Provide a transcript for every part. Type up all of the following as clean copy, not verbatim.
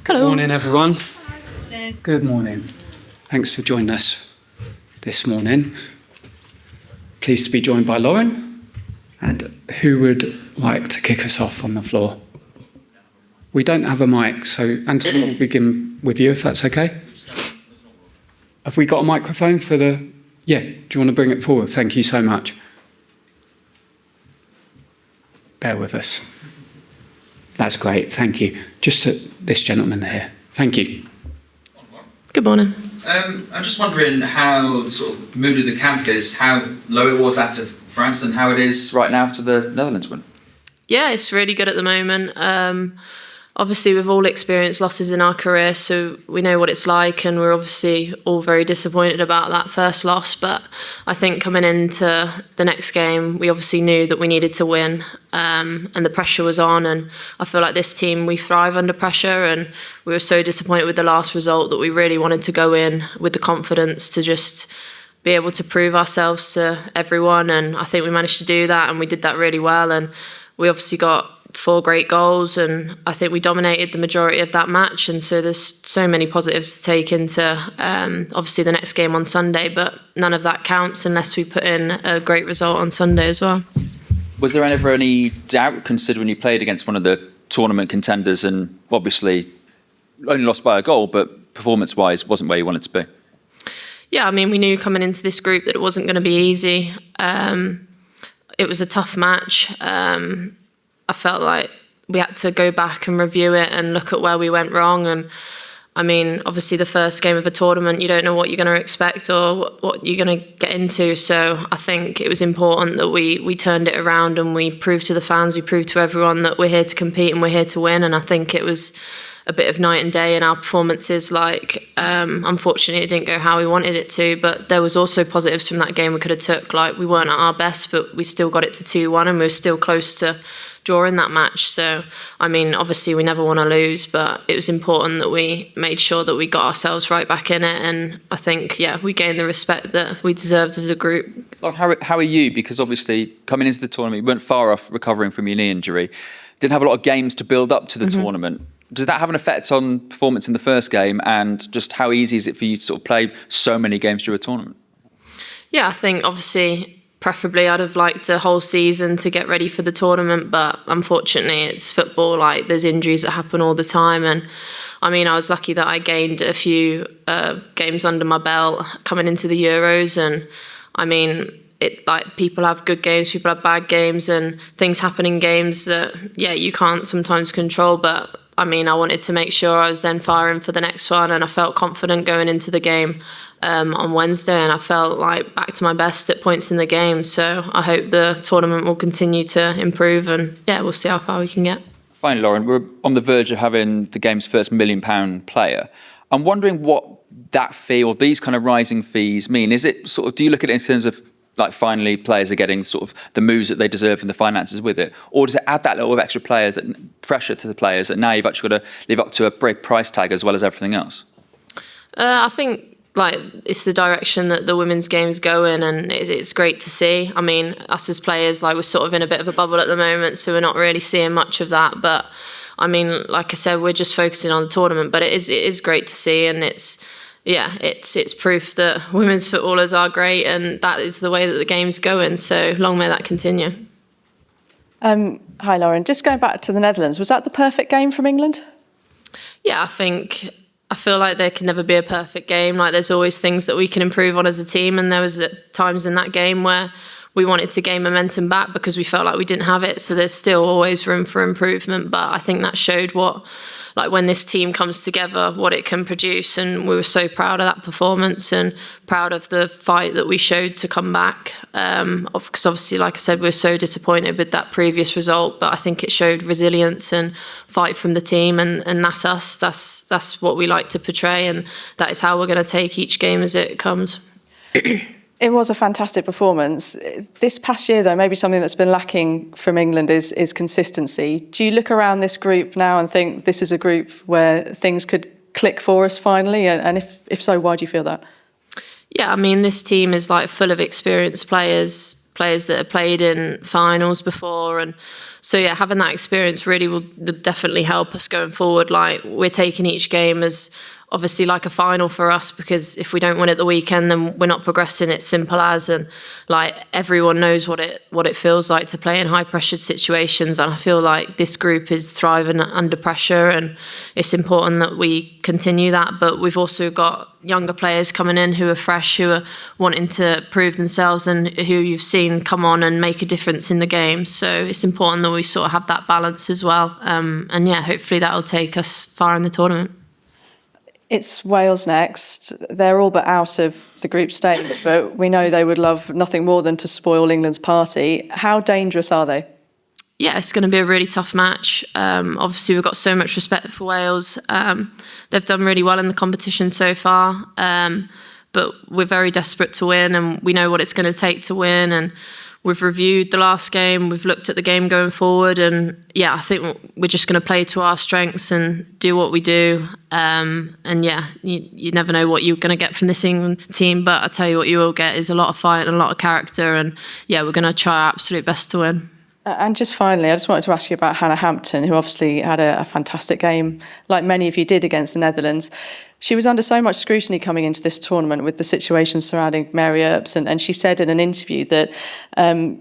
Good Hello. morning, everyone. Good morning. Thanks for joining us this morning. Pleased to be joined by Lauren. And who would like to kick us off on the floor? We don't have a mic, so Anthony, we'll begin with you, if that's okay. Have we got a microphone for the... Yeah, do you want to bring it forward? Thank you so much. Bear with us. That's great, thank you. Just to this gentleman here. Thank you. Good morning. I'm just wondering how the sort of mood of the camp is, how low it was after France and how it is right now after the Netherlands win. Yeah, it's really good at the moment. Obviously, we've all experienced losses in our career, so we know what it's like, and we're obviously all very disappointed about that first loss. But I think coming into the next game, we obviously knew that we needed to win, and the pressure was on. And I feel like this team, we thrive under pressure, and we were so disappointed with the last result that we really wanted to go in with the confidence to just be able to prove ourselves to everyone. And I think we managed to do that, and we did that really well. And we obviously got 4 great goals, and I think we dominated the majority of that match. And so there's so many positives to take into obviously the next game on Sunday, but none of that counts unless we put in a great result on Sunday as well. Was there ever any doubt, considering you played against one of the tournament contenders and obviously only lost by a goal, but performance-wise wasn't where you wanted to be? Yeah, I mean, we knew coming into this group that it wasn't going to be easy. It was a tough match. I felt like we had to go back and review it and look at where we went wrong. And I mean, obviously the first game of a tournament, you don't know what you're going to expect or what you're going to get into. So I think it was important that we turned it around and we proved to the fans, we proved to everyone that we're here to compete and we're here to win. And I think it was a bit of night and day in our performances. Like, unfortunately, it didn't go how we wanted it to, but there was also positives from that game we could have took. Like, we weren't at our best, but we still got it to 2-1 and we were still close to drawing that match. So, I mean, obviously we never want to lose, but it was important that we made sure that we got ourselves right back in it. And I think, yeah, we gained the respect that we deserved as a group. How are you? Because obviously coming into the tournament, you weren't far off recovering from your knee injury. Didn't have a lot of games to build up to the tournament. Does that have an effect on performance in the first game, and just how easy is it for you to sort of play so many games through a tournament? Yeah, I think obviously preferably I'd have liked a whole season to get ready for the tournament, but unfortunately it's football. Like, there's injuries that happen all the time, and I mean, I was lucky that I gained a few games under my belt coming into the Euros. And I mean, it, like, people have good games, people have bad games, and things happen in games that, yeah, you can't sometimes control. But I mean, I wanted to make sure I was then firing for the next one, and I felt confident going into the game on Wednesday, and I felt like back to my best at points in the game. So I hope the tournament will continue to improve, and yeah, we'll see how far we can get. Finally, Lauren, we're on the verge of having the game's first £1 million player. I'm wondering what that fee or these kind of rising fees mean. Is it sort of, do you look at it in terms of, like, finally players are getting sort of the moves that they deserve and the finances with it? Or does it add that little extra pressure to the players that now you've actually got to live up to a big price tag as well as everything else? I think, like, it's the direction that the women's game's going, and it's great to see. I mean, us as players, like, we're sort of in a bit of a bubble at the moment, so we're not really seeing much of that. But I mean, like I said, we're just focusing on the tournament, but it is great to see, and it's proof that women's footballers are great, and that is the way that the game's going. So long may that continue. Hi, Lauren. Just going back to the Netherlands, was that the perfect game from England? Yeah, I feel like there can never be a perfect game. Like, there's always things that we can improve on as a team, and there was times in that game where we wanted to gain momentum back because we felt like we didn't have it. So there's still always room for improvement, but I think that showed what, like, when this team comes together, what it can produce. And we were so proud of that performance and proud of the fight that we showed to come back. Because obviously, like I said, we were so disappointed with that previous result, but I think it showed resilience and fight from the team, and that's us. That's what we like to portray, and that is how we're going to take each game as it comes. It was a fantastic performance. This past year, though, maybe something that's been lacking from England is consistency. Do you look around this group now and think this is a group where things could click for us finally? And if so, why do you feel that? Yeah, I mean, this team is, like, full of experienced players. players that have played in finals before. And so, yeah, having that experience really will definitely help us going forward. Like, we're taking each game as obviously like a final for us, because if we don't win at the weekend, then we're not progressing. It's simple as, and like everyone knows what it feels like to play in high pressured situations. And I feel like this group is thriving under pressure, and it's important that we continue that. But we've also got younger players coming in who are fresh, who are wanting to prove themselves, and who you've seen come on and make a difference in the game. So it's important that we sort of have that balance as well. And yeah, hopefully that'll take us far in the tournament. It's Wales next. They're all but out of the group stage, but we know they would love nothing more than to spoil England's party. How dangerous are they? Yeah, it's going to be a really tough match. Obviously, we've got so much respect for Wales. They've done really well in the competition so far, but we're very desperate to win, and we know what it's going to take to win. And we've reviewed the last game, we've looked at the game going forward, and yeah, I think we're just going to play to our strengths and do what we do. And yeah, you never know what you're going to get from this England team, but I tell you what you will get is a lot of fight and a lot of character, and yeah, we're going to try our absolute best to win. And just finally, I just wanted to ask you about Hannah Hampton, who obviously had a fantastic game, like many of you did, against the Netherlands. She was under so much scrutiny coming into this tournament with the situation surrounding Mary Earps, and she said in an interview that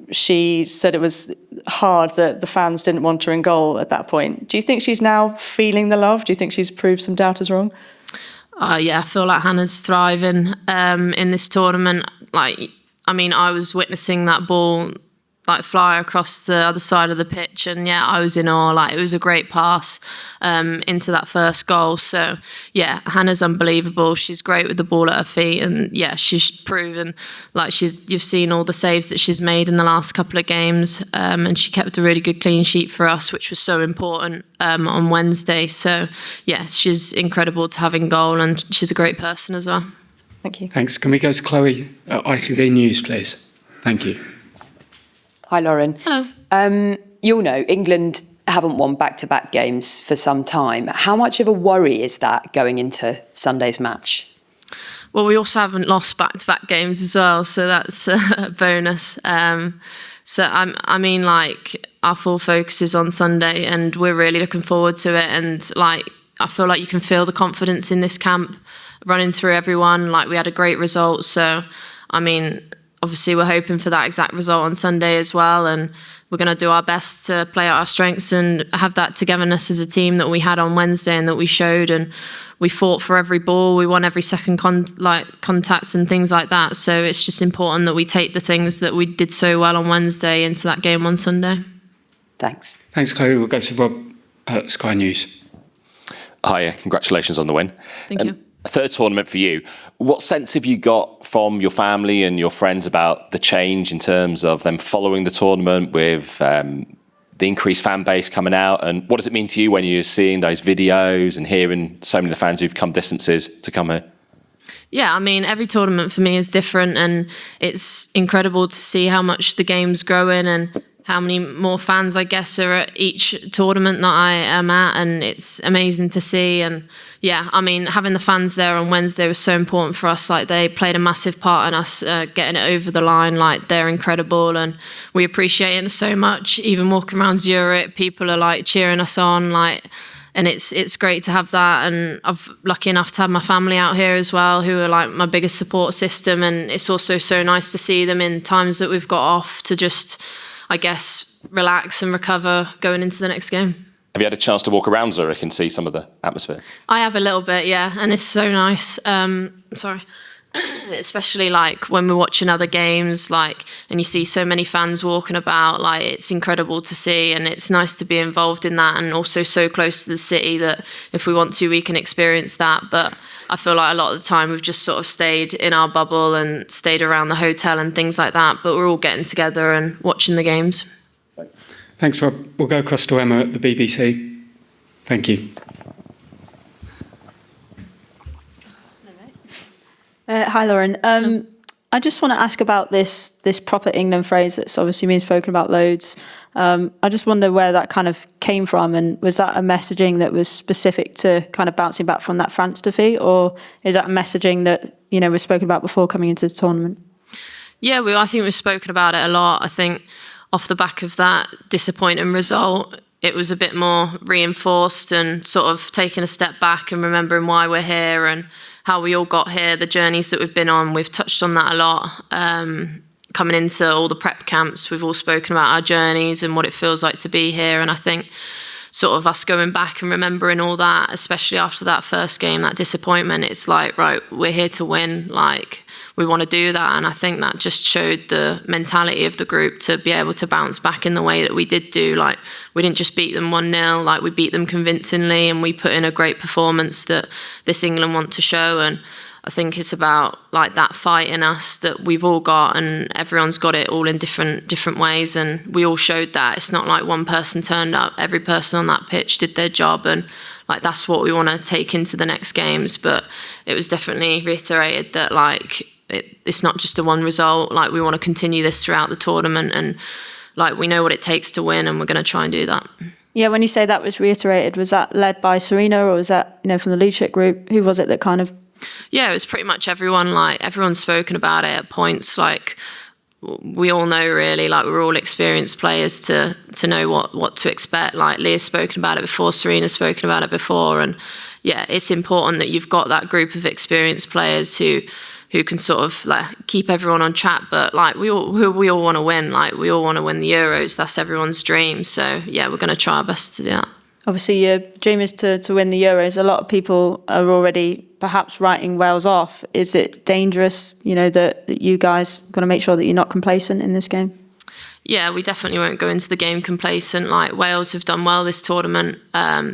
she said it was hard that the fans didn't want her in goal at that point. Do you think she's now feeling the love? Do you think she's proved some doubters wrong? Yeah, I feel like Hannah's thriving in this tournament. Like, I mean, I was witnessing that ball like fly across the other side of the pitch, and yeah, I was in awe. Like, it was a great pass into that first goal. So yeah, Hannah's unbelievable. She's great with the ball at her feet, and yeah, she's proven, like, you've seen all the saves that she's made in the last couple of games, and she kept a really good clean sheet for us, which was so important on Wednesday. So yeah, she's incredible to have in goal, and she's a great person as well. Thank you. Thanks. Can we go to Chloe at ITV News, please? Thank you. Hi, Lauren. Hello. You'll know England haven't won back-to-back games for some time. How much of a worry is that going into Sunday's match? Well, we also haven't lost back-to-back games as well, so that's a bonus. I mean, like, our full focus is on Sunday, and we're really looking forward to it. And like, I feel like you can feel the confidence in this camp running through everyone. Like, we had a great result, so I mean, obviously we're hoping for that exact result on Sunday as well, and we're going to do our best to play out our strengths and have that togetherness as a team that we had on Wednesday and that we showed. And we fought for every ball, we won every second contacts and things like that. So it's just important that we take the things that we did so well on Wednesday into that game on Sunday. Thanks. Thanks, Chloe. We'll go to Rob at Sky News. Hiya, congratulations on the win. Thank you. A third tournament for you. What sense have you got from your family and your friends about the change in terms of them following the tournament with the increased fan base coming out? And what does it mean to you when you're seeing those videos and hearing so many of the fans who've come distances to come here? Yeah, I mean, every tournament for me is different, and it's incredible to see how much the game's growing and how many more fans, I guess, are at each tournament that I am at, and it's amazing to see. And yeah, I mean, having the fans there on Wednesday was so important for us. Like, they played a massive part in us getting it over the line. Like, they're incredible, and we appreciate it so much. Even walking around Europe, people are like cheering us on, like, and it's great to have that. And I've lucky enough to have my family out here as well, who are like my biggest support system. And it's also so nice to see them in times that we've got off to just, I guess, relax and recover going into the next game. Have you had a chance to walk around Zurich and see some of the atmosphere? I have a little bit, yeah, and it's so nice. Especially like when we're watching other games, like, and you see so many fans walking about, like, it's incredible to see, and it's nice to be involved in that, and also so close to the city that if we want to, we can experience that. But I feel like a lot of the time we've just sort of stayed in our bubble and stayed around the hotel and things like that, but we're all getting together and watching the games. Thanks, Rob. We'll go across to Emma at the BBC. Thank you. Hi, Lauren. I just want to ask about this proper England phrase that's obviously been spoken about loads. I just wonder where that kind of came from, and was that a messaging that was specific to kind of bouncing back from that France defeat, or is that a messaging that, you know, was spoken about before coming into the tournament? Yeah, I think we've spoken about it a lot. I think off the back of that disappointing result, it was a bit more reinforced and sort of taking a step back and remembering why we're here and how we all got here, the journeys that we've been on. We've touched on that a lot. Coming into all the prep camps, we've all spoken about our journeys and what it feels like to be here. And I think sort of us going back and remembering all that, especially after that first game, that disappointment, it's like, right, we're here to win. Like, we want to do that. And I think that just showed the mentality of the group to be able to bounce back in the way that we did do. Like, we didn't just beat them 1-0, like we beat them convincingly, and we put in a great performance that this England want to show. And I think it's about like that fight in us that we've all got, and everyone's got it all in different ways, and we all showed that. It's not like one person turned up, every person on that pitch did their job, and like that's what we want to take into the next games. But it was definitely reiterated that like it's not just a one result, like we want to continue this throughout the tournament, and like we know what it takes to win, and we're going to try and do that. Yeah, when you say that was reiterated, was that led by Serena, or was that, from the leadership group? Who was it that kind of... Yeah, it was pretty much everyone. Like, everyone's spoken about it at points. Like, we all know really, like we're all experienced players to know what to expect. Like, Leah's spoken about it before, Serena's spoken about it before. And yeah, it's important that you've got that group of experienced players who can sort of like keep everyone on track. But like we all want to win. Like, we all want to win the Euros. That's everyone's dream. So yeah, we're going to try our best to do that. Obviously, your dream is to win the Euros. A lot of people are already perhaps writing Wales off. Is it dangerous, that you guys are going to make sure that you're not complacent in this game? Yeah, we definitely won't go into the game complacent. Like, Wales have done well this tournament.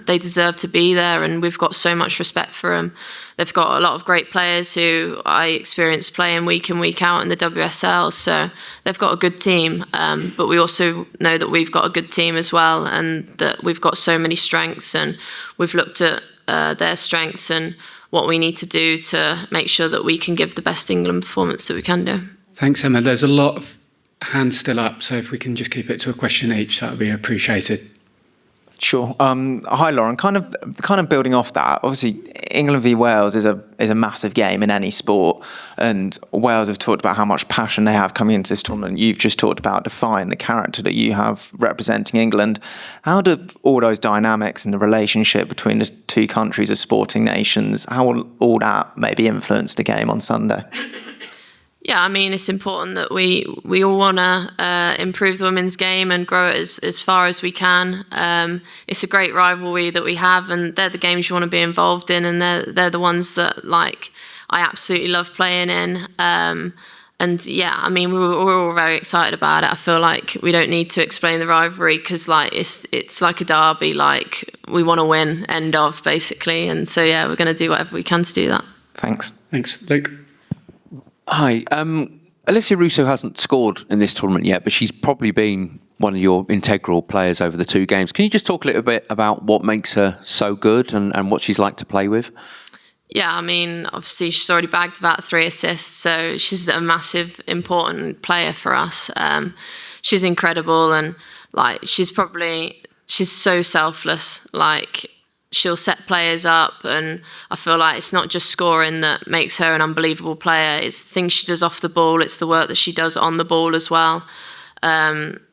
They deserve to be there, and we've got so much respect for them. They've got a lot of great players who I experience playing week in, week out in the WSL. So they've got a good team. But we also know that we've got a good team as well, and that we've got so many strengths, and we've looked at their strengths and what we need to do to make sure that we can give the best England performance that we can do. Thanks, Emma. There's a lot of hands still up, so if we can just keep it to a question each, that would be appreciated. Sure. Hi, Lauren. Kind of building off that. Obviously, England v Wales is a massive game in any sport, and Wales have talked about how much passion they have coming into this tournament. You've just talked about defying the character that you have representing England. How do all those dynamics and the relationship between the two countries as sporting nations, how will all that maybe influence the game on Sunday? Yeah, I mean, it's important that we all want to improve the women's game and grow it as far as we can. It's a great rivalry that we have, and they're the games you want to be involved in, and they're the ones that like I absolutely love playing in. And yeah, I mean, we're all very excited about it. I feel like we don't need to explain the rivalry because like it's like a derby. Like, we want to win, end of, basically. And so yeah, we're going to do whatever we can to do that. Thanks. Thanks, Luke. Hi. Alessia Russo hasn't scored in this tournament yet, but she's probably been one of your integral players over the two games. Can you just talk a little bit about what makes her so good and what she's like to play with? Yeah, I mean, obviously she's already bagged about 3 assists, so she's a massive, important player for us. She's incredible, and like she's so selfless. Like, she'll set players up, and I feel like it's not just scoring that makes her an unbelievable player. It's the things she does off the ball. It's the work that she does on the ball as well.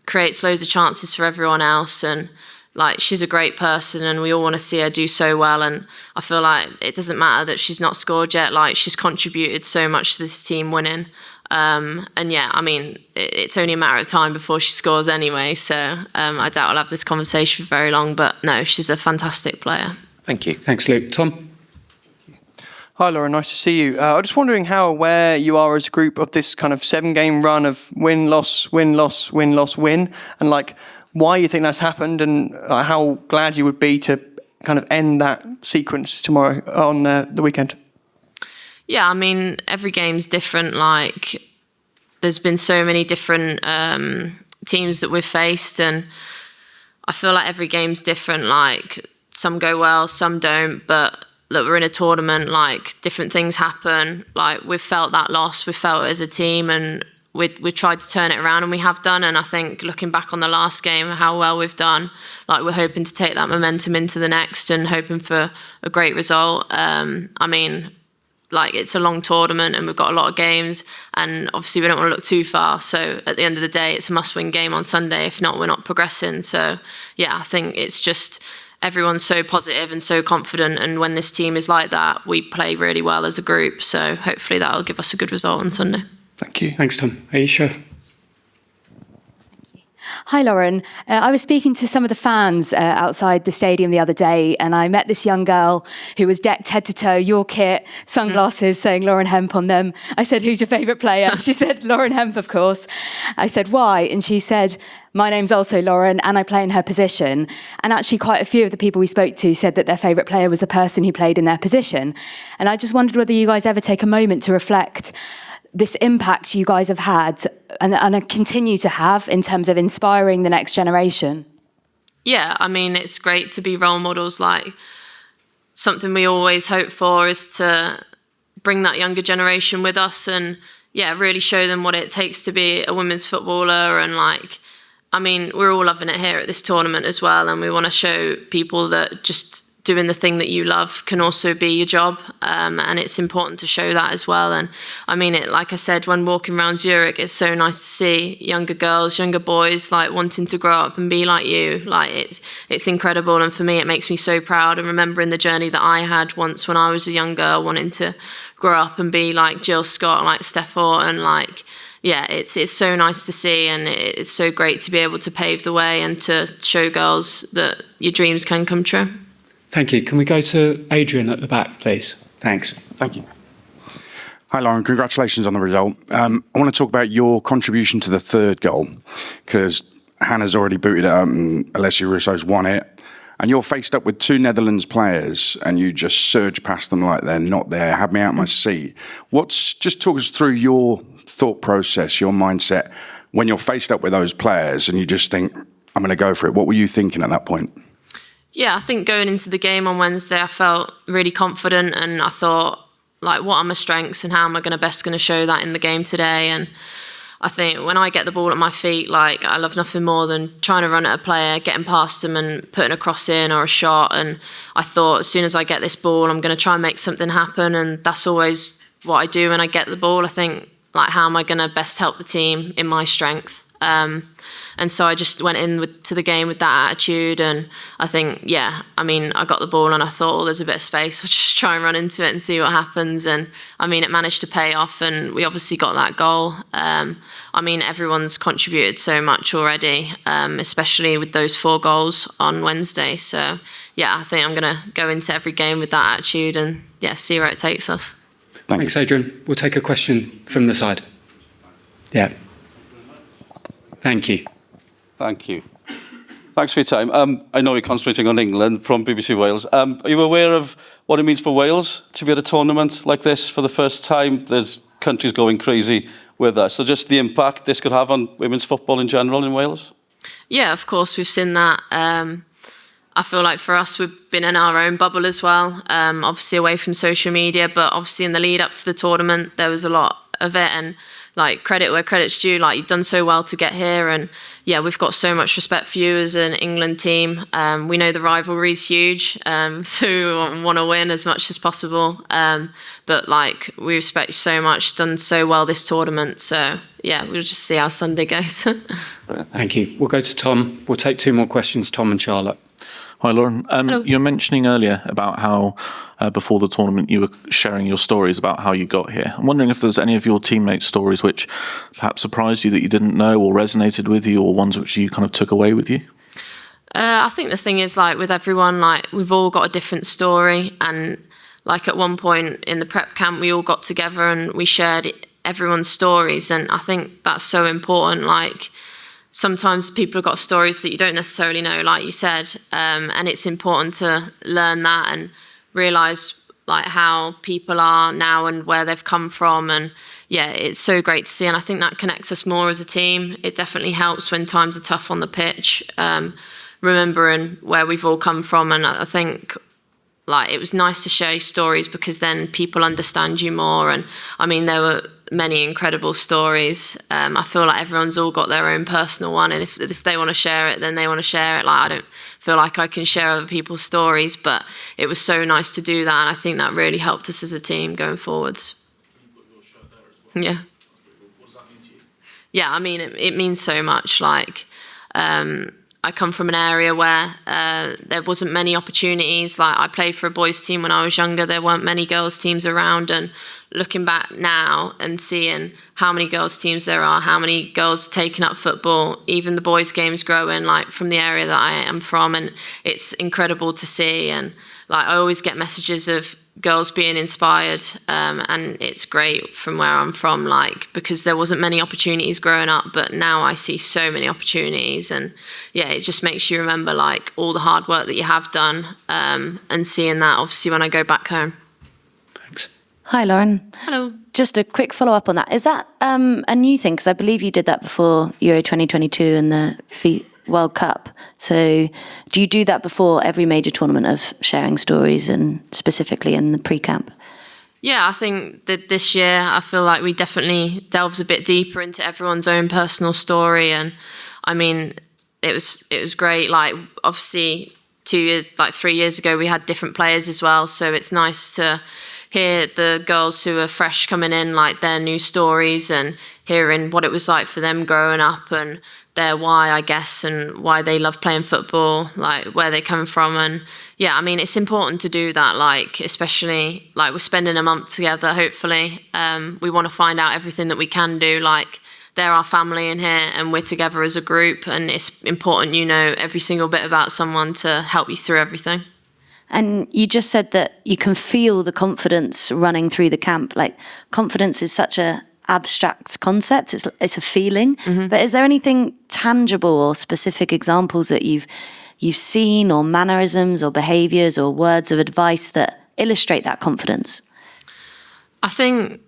Creates loads of chances for everyone else, and like she's a great person, and we all want to see her do so well. And I feel like it doesn't matter that she's not scored yet. Like, she's contributed so much to this team winning. And yeah, I mean, it's only a matter of time before she scores anyway, so I doubt I'll have this conversation for very long, but no, she's a fantastic player. Thank you. Thanks, Luke. Tom? Hi, Laura. Nice to see you. I'm just wondering how aware you are as a group of this kind of 7-game run of win, loss, win, loss, win, loss, win, and like why you think that's happened, and how glad you would be to kind of end that sequence tomorrow on the weekend. Yeah, I mean, every game's different. Like, there's been so many different teams that we've faced, and I feel like every game's different. Like, some go well, some don't, but look, we're in a tournament, like, different things happen. Like, we've felt that loss, we've felt it as a team, and we've tried to turn it around, and we have done. And I think looking back on the last game, how well we've done, like, we're hoping to take that momentum into the next and hoping for a great result. I mean, like it's a long tournament and we've got a lot of games, and obviously we don't want to look too far. So at the end of the day, it's a must-win game on Sunday. If not, we're not progressing. So yeah, I think it's just everyone's so positive and so confident, and when this team is like that, we play really well as a group. So hopefully that'll give us a good result on Sunday. Thank you. Thanks, Tom. Aisha? Hi, Lauren. I was speaking to some of the fans outside the stadium the other day, and I met this young girl who was decked head to toe, your kit, sunglasses saying Lauren Hemp on them. I said, who's your favourite player? She said, Lauren Hemp, of course. I said, why? And she said, my name's also Lauren and I play in her position. And actually quite a few of the people we spoke to said that their favourite player was the person who played in their position. And I just wondered whether you guys ever take a moment to reflect this impact you guys have had and continue to have in terms of inspiring the next generation. Yeah, I mean, it's great to be role models. Like, something we always hope for is to bring that younger generation with us and, yeah, really show them what it takes to be a women's footballer. And, like, I mean, we're all loving it here at this tournament as well, and we want to show people that just doing the thing that you love can also be your job, and it's important to show that as well. And I mean, it, like I said, when walking around Zurich, it's so nice to see younger girls, younger boys, like wanting to grow up and be like you. Like it's incredible, and for me, it makes me so proud. And remembering the journey that I had once when I was a young girl, wanting to grow up and be like Jill Scott, like Steph Orton, like. Yeah, it's so nice to see, and it's so great to be able to pave the way and to show girls that your dreams can come true. Thank you. Can we go to Adrian at the back, please? Thanks. Thank you. Hi, Lauren. Congratulations on the result. I want to talk about your contribution to the third goal, because Hannah's already booted it up and Alessia Russo's won it. And you're faced up with two Netherlands players and you just surge past them like they're not there. Had me out my seat. Just talk us through your thought process, your mindset, when you're faced up with those players and you just think, I'm going to go for it. What were you thinking at that point? Yeah, I think going into the game on Wednesday, I felt really confident, and I thought, like, what are my strengths and how am I going to show that in the game today? And I think when I get the ball at my feet, like, I love nothing more than trying to run at a player, getting past them and putting a cross in or a shot. And I thought, as soon as I get this ball, I'm going to try and make something happen. And that's always what I do when I get the ball. I think, like, how am I going to best help the team in my strength? And so I just went to the game with that attitude. And I think, yeah, I mean, I got the ball and I thought, oh, there's a bit of space. I'll just try and run into it and see what happens. And I mean, it managed to pay off, and we obviously got that goal. I mean, everyone's contributed so much already, especially with those 4 goals on Wednesday. So, yeah, I think I'm going to go into every game with that attitude and, yeah, see where it takes us. Thanks, Adrian. We'll take a question from the side. Yeah. Thank you. Thank you. Thanks for your time. I know you're concentrating on England from BBC Wales. Are you aware of what it means for Wales to be at a tournament like this for the first time? There's countries going crazy with us. So just the impact this could have on women's football in general in Wales? Yeah, of course, we've seen that. I feel like for us, we've been in our own bubble as well, obviously away from social media, but obviously in the lead up to the tournament, there was a lot of it, and like, credit where credit's due. Like, you've done so well to get here, and yeah, we've got so much respect for you as an England team. We know the rivalry's huge, so we want to win as much as possible. But like, we respect you so much. Done so well this tournament. So yeah, we'll just see how Sunday goes. Thank you. We'll go to Tom. We'll take 2 more questions, Tom and Charlotte. Hi, Lauren. You were mentioning earlier about how before the tournament you were sharing your stories about how you got here. I'm wondering if there's any of your teammates' stories which perhaps surprised you that you didn't know or resonated with you, or ones which you kind of took away with you? I think the thing is, like, with everyone, like, we've all got a different story, and like at one point in the prep camp we all got together and we shared everyone's stories, and I think that's so important. Like, sometimes people have got stories that you don't necessarily know, like you said, and it's important to learn that and realise, like, how people are now and where they've come from. And yeah, it's so great to see, and I think that connects us more as a team. It definitely helps when times are tough on the pitch, remembering where we've all come from. And I think, like, it was nice to share stories because then people understand you more. And I mean, there were many incredible stories. I feel like everyone's all got their own personal one, and if they want to share it, then they want to share it. Like, I don't feel like I can share other people's stories, but it was so nice to do that, and I think that really helped us as a team going forwards. Yeah. What does that mean to you? Yeah, I mean, it means so much. Like, I come from an area where there wasn't many opportunities. Like, I played for a boys' team when I was younger. There weren't many girls' teams around. And looking back now and seeing how many girls' teams there are, how many girls taking up football, even the boys' games growing, like, from the area that I am from, and it's incredible to see. And like, I always get messages of girls being inspired, and it's great from where I'm from, like, because there wasn't many opportunities growing up, but now I see so many opportunities, and yeah, it just makes you remember like all the hard work that you have done, and seeing that obviously when I go back home. Thanks. Hi, Lauren. Hello. Just a quick follow-up on that. Is that a new thing? Because I believe you did that before Euro 2022 and the World Cup. So do you do that before every major tournament of sharing stories, and specifically in the pre-camp? Yeah, I think that this year I feel like we definitely delves a bit deeper into everyone's own personal story, and I mean, it was great. Like, obviously 3 years ago we had different players as well, so it's nice to hear the girls who are fresh coming in, like, their new stories, and hearing what it was like for them growing up, and their why, I guess, and why they love playing football, like where they come from. And yeah, I mean, it's important to do that, like, especially like we're spending a month together, hopefully. We want to find out everything that we can do. Like, they're our family in here, and we're together as a group, and it's important you know every single bit about someone to help you through everything. And you just said that you can feel the confidence running through the camp. Like, confidence is such a abstract concept. It's a feeling. Mm-hmm. But is there anything tangible or specific examples that you've seen, or mannerisms or behaviours or words of advice that illustrate that confidence? I think,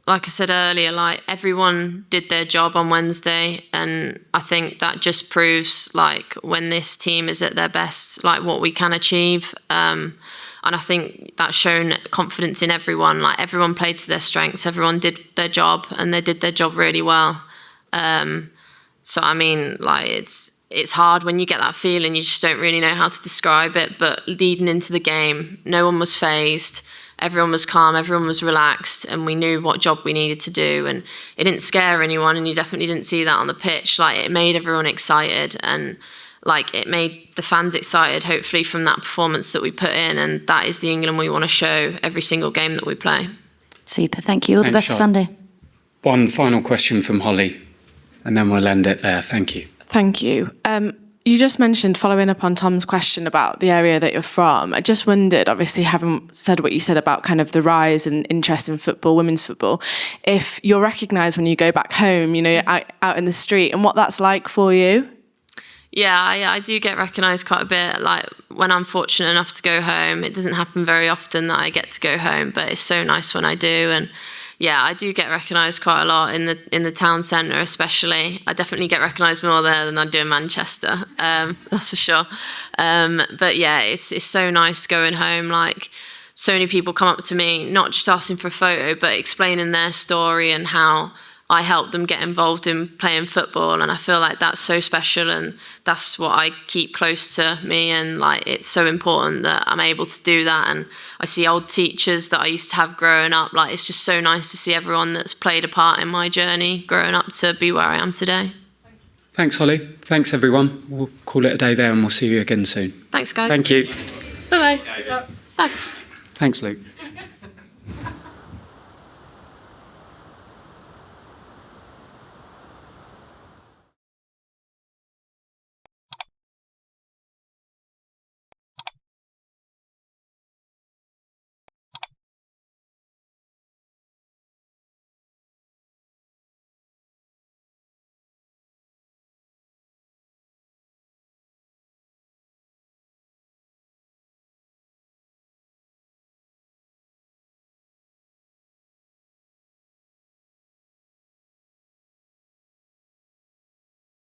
like I said earlier, like, everyone did their job on Wednesday, and I think that just proves, like, when this team is at their best, like, what we can achieve. And I think that's shown confidence in everyone. Like, everyone played to their strengths, everyone did their job, and they did their job really well. So I mean, like, it's hard when you get that feeling, you just don't really know how to describe it. But leading into the game, no one was fazed. Everyone was calm, everyone was relaxed, and we knew what job we needed to do, and it didn't scare anyone, and you definitely didn't see that on the pitch. Like, it made everyone excited, and like, it made the fans excited, hopefully, from that performance that we put in, and that is the England we want to show every single game that we play. Super, thank you. All the best for Sunday. One final question from Holly, and then we'll end it there. Thank you. Thank you. You just mentioned, following up on Tom's question about the area that you're from, I just wondered, obviously having said what you said about kind of the rise and interest in football, women's football, if you're recognised when you go back home, you know, you're out in the street, and what that's like for you? Yeah, I do get recognised quite a bit. Like, when I'm fortunate enough to go home, it doesn't happen very often that I get to go home, but it's so nice when I do. And yeah, I do get recognised quite a lot in the town centre, especially. I definitely get recognised more there than I do in Manchester, that's for sure. But yeah, it's so nice going home. Like, so many people come up to me, not just asking for a photo, but explaining their story and how I helped them get involved in playing football, and I feel like that's so special, and that's what I keep close to me, and like, it's so important that I'm able to do that. And I see old teachers that I used to have growing up. Like, it's just so nice to see everyone that's played a part in my journey growing up to be where I am today. Thanks, Holly. Thanks, everyone. We'll call it a day there, and we'll see you again soon. Thanks, guys. Thank you. Bye-bye. Thanks. Thanks, Luke.